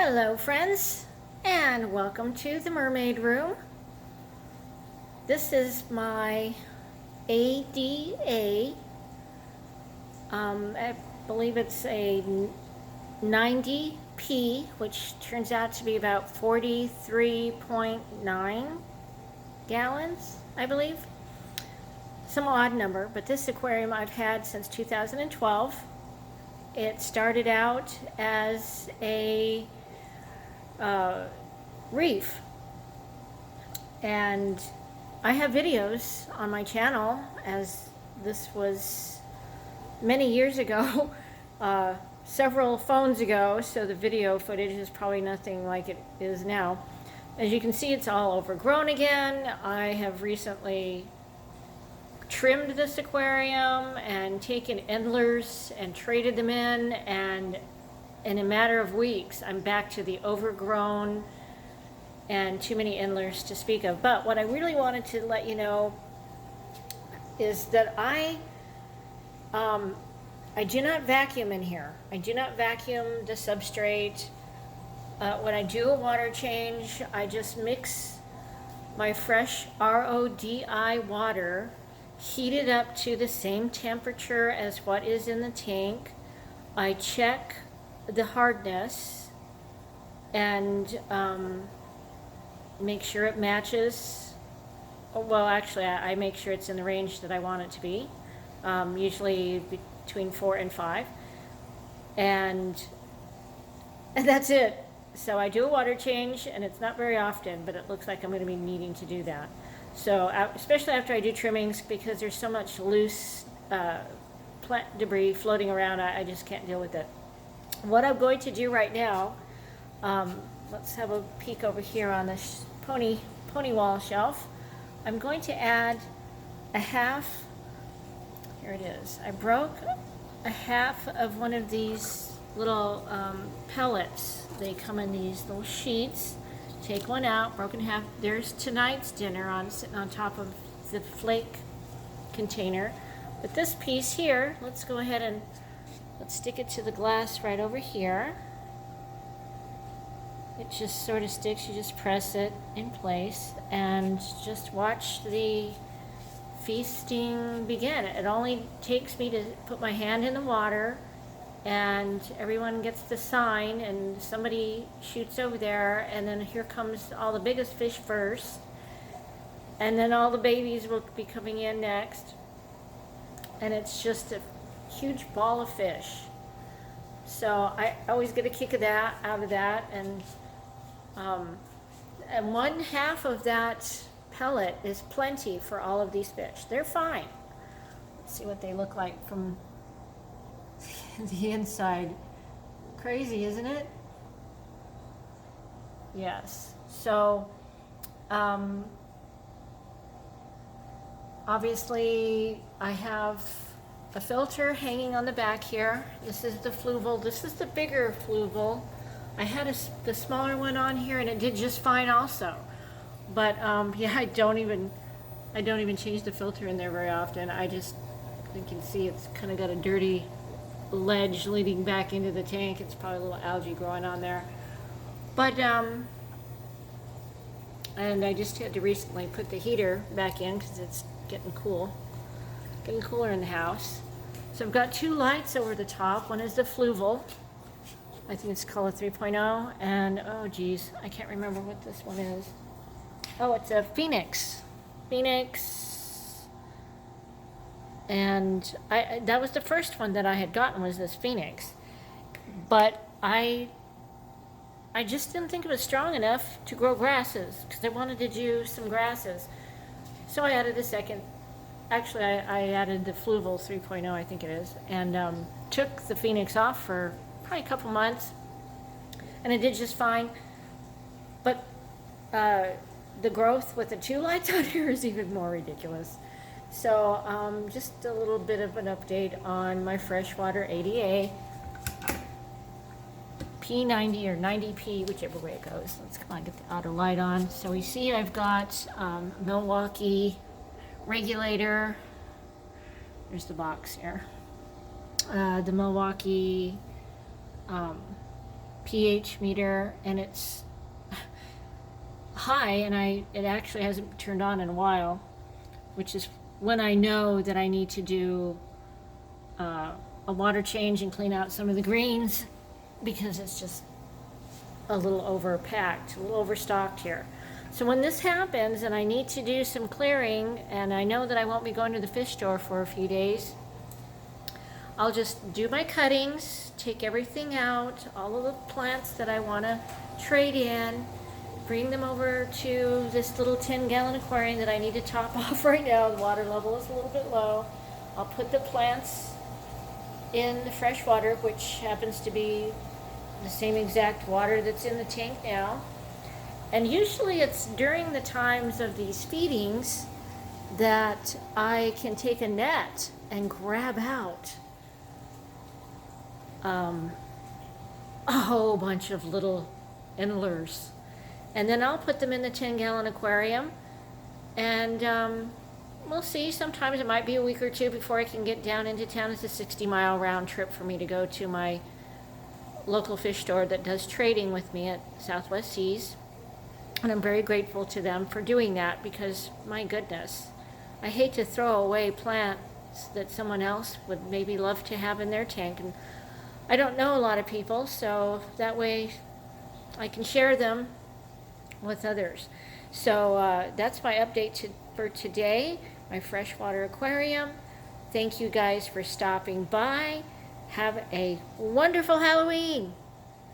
Hello friends, and welcome to the Mermaid Room. This is my ADA. I believe it's a 90P, which turns out to be about 43.9 gallons, I believe. Some odd number, but this aquarium I've had since 2012. It started out as a reef, and I have videos on my channel, as this was many years ago, several phones ago, so the video footage is probably nothing like it is now. As you can see, it's all overgrown again. I have recently trimmed this aquarium and taken endlers and traded them in, and in a matter of weeks I'm back to the overgrown and too many endlers to speak of. But what I really wanted to let you know is that I do not vacuum in here. I do not vacuum the substrate. When I do a water change, I just mix my fresh RODI water, heat it up to the same temperature as what is in the tank. I check the hardness and make sure it matches. Well, actually, I make sure it's in the range that I want it to be, usually between 4 and 5, and that's it. So I do a water change, and it's not very often, but it looks like I'm going to be needing to do that. So especially after I do trimmings, because there's so much loose plant debris floating around, I just can't deal with it. What I'm going to do right now, let's have a peek over here on this pony wall shelf. I'm going to add a half, here it is. I broke a half of one of these little pellets. They come in these little sheets. Take one out, broken in half. There's tonight's dinner sitting on top of the flake container. But this piece here, let's go ahead and let's stick it to the glass right over here. It just sort of sticks. You just press it in place and just watch the feasting begin. It only takes me to put my hand in the water, and everyone gets the sign, and somebody shoots over there, and then here comes all the biggest fish first, and then all the babies will be coming in next, and it's just a huge ball of fish. So I always get a kick of that, out of that, and one half of that pellet is plenty for all of these fish. They're fine. Let's see what they look like from the inside. Crazy, isn't it? Yes. So obviously I have a filter hanging on the back here. This is the fluval. This is the bigger fluval. I had the smaller one on here, and it did just fine also. But yeah, I don't even change the filter in there very often. You can see it's kind of got a dirty ledge leading back into the tank. It's probably a little algae growing on there. But and I just had to recently put the heater back in because it's getting cooler in the house. So I've got two lights over the top. One is the fluval. I think it's color 3.0, and oh geez, I can't remember what this one is. Oh, it's a Phoenix. And that was the first one that I had gotten, was this Phoenix. But I just didn't think it was strong enough to grow grasses, because I wanted to do some grasses. So I added a second. Actually, I added the Fluval 3.0, I think it is, and took the Phoenix off for probably a couple months, and it did just fine. But the growth with the two lights on here is even more ridiculous. So just a little bit of an update on my freshwater ADA P90 or 90P, whichever way it goes. Let's come on, get the outer light on. So we see I've got Milwaukee regulator. There's the box here. The Milwaukee pH meter, and it's high, and it actually hasn't turned on in a while, which is when I know that I need to do a water change and clean out some of the greens, because it's just a little overpacked, a little overstocked here. So when this happens and I need to do some clearing, and I know that I won't be going to the fish store for a few days, I'll just do my cuttings, take everything out, all of the plants that I want to trade in, bring them over to this little 10-gallon aquarium that I need to top off right now. The water level is a little bit low. I'll put the plants in the fresh water, which happens to be the same exact water that's in the tank now. And usually it's during the times of these feedings that I can take a net and grab out a whole bunch of little endlers. And then I'll put them in the 10-gallon aquarium, and we'll see. Sometimes it might be a week or two before I can get down into town. It's a 60-mile round trip for me to go to my local fish store that does trading with me at Southwest Seas. And I'm very grateful to them for doing that, because my goodness, I hate to throw away plants that someone else would maybe love to have in their tank. And I don't know a lot of people, so that way I can share them with others. So that's my update for today, my freshwater aquarium. Thank you guys for stopping by. Have a wonderful Halloween.